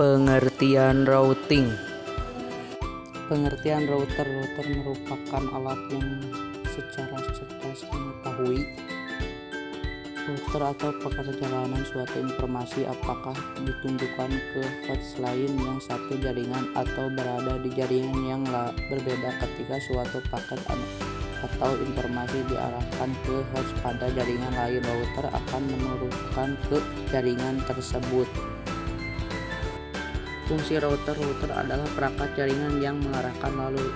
Pengertian routing. Pengertian router. Router merupakan alat yang secara cerdas mengetahui router atau perjalanan suatu informasi, apakah ditunjukkan ke host lain yang satu jaringan atau berada di jaringan yang berbeda ketika suatu paket atau informasi diarahkan ke host pada jaringan lain. Router akan menurunkan ke jaringan tersebut. Fungsi router adalah perangkat jaringan yang mengarahkan lalu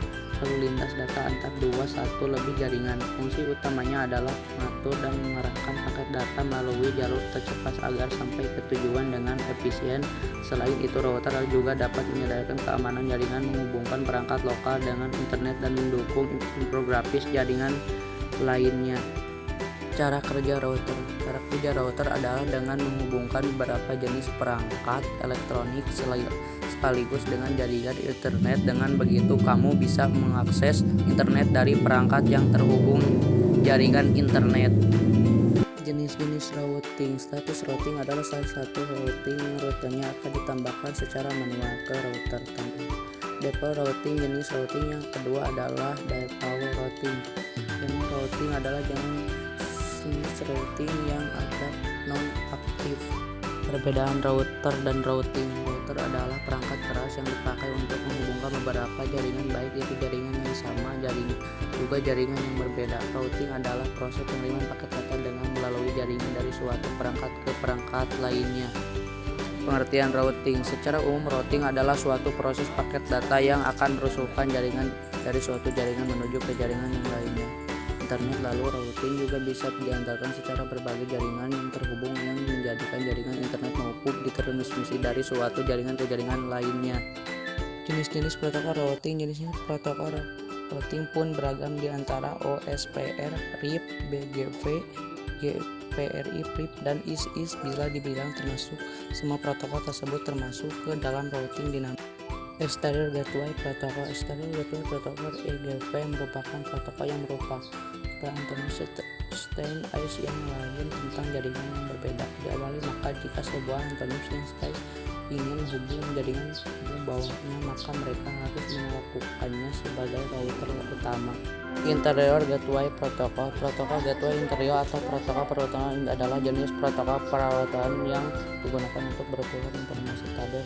lintas data antar satu lebih jaringan. Fungsi utamanya adalah mengatur dan mengarahkan paket data melalui jalur tercepat agar sampai ke tujuan dengan efisien. Selain itu, router juga dapat menyadarkan keamanan jaringan, menghubungkan perangkat lokal dengan internet, dan mendukung infografis jaringan lainnya. Cara kerja router. Cara kerja router adalah dengan menghubungkan beberapa jenis perangkat elektronik sekaligus dengan jaringan internet. Dengan begitu, kamu bisa mengakses internet dari perangkat yang terhubung jaringan internet. Jenis-jenis routing. Status routing adalah salah satu routing yang rutenya akan ditambahkan secara manual ke router. Default routing. Jenis routing yang kedua adalah default routing. Jenis routing adalah jenis routing yang ada non-aktif. Perbedaan router dan routing. Router adalah perangkat keras yang dipakai untuk menghubungkan beberapa jaringan, baik itu jaringan yang sama, juga jaringan yang berbeda. Routing adalah proses pengiriman paket data dengan melalui jaringan dari suatu perangkat ke perangkat lainnya. Pengertian routing. Secara umum, routing adalah suatu proses paket data yang akan merusuhkan jaringan dari suatu jaringan menuju ke jaringan yang lainnya. Internet. Lalu routing juga bisa diantarkan secara berbagai jaringan yang terhubung, yang menjadikan jaringan internet maupun ditransmisi dari suatu jaringan ke jaringan lainnya. Jenis-jenis protokol routing. Jenisnya protokol routing pun beragam, di antara OSPF, RIP, BGP, GPRI, PRIP, dan IS. Bila dibilang termasuk semua protokol tersebut termasuk ke dalam routing dinamis. Exterior Gateway Protocol. Exterior Gateway Protocol (EGP) merupakan protokol yang merupakan antara stand ICE yang lain tentang jaringan yang berbeda. Diawali, maka jika sebuah antonim yang STACE ingin menghubungi jaringan di bawahnya, maka mereka harus melakukannya sebagai router utama. Interior Gateway Protocol. Protokol gateway interior atau protokol perautan adalah jenis protokol perautan yang digunakan untuk bertukar informasi kabel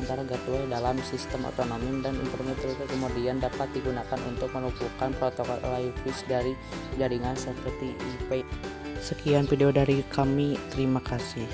antara gateway dalam sistem otonom, dan informasi itu kemudian dapat digunakan untuk melumpuhkan protokol lainnya dari jaringan seperti IP. Sekian video dari kami, terima kasih.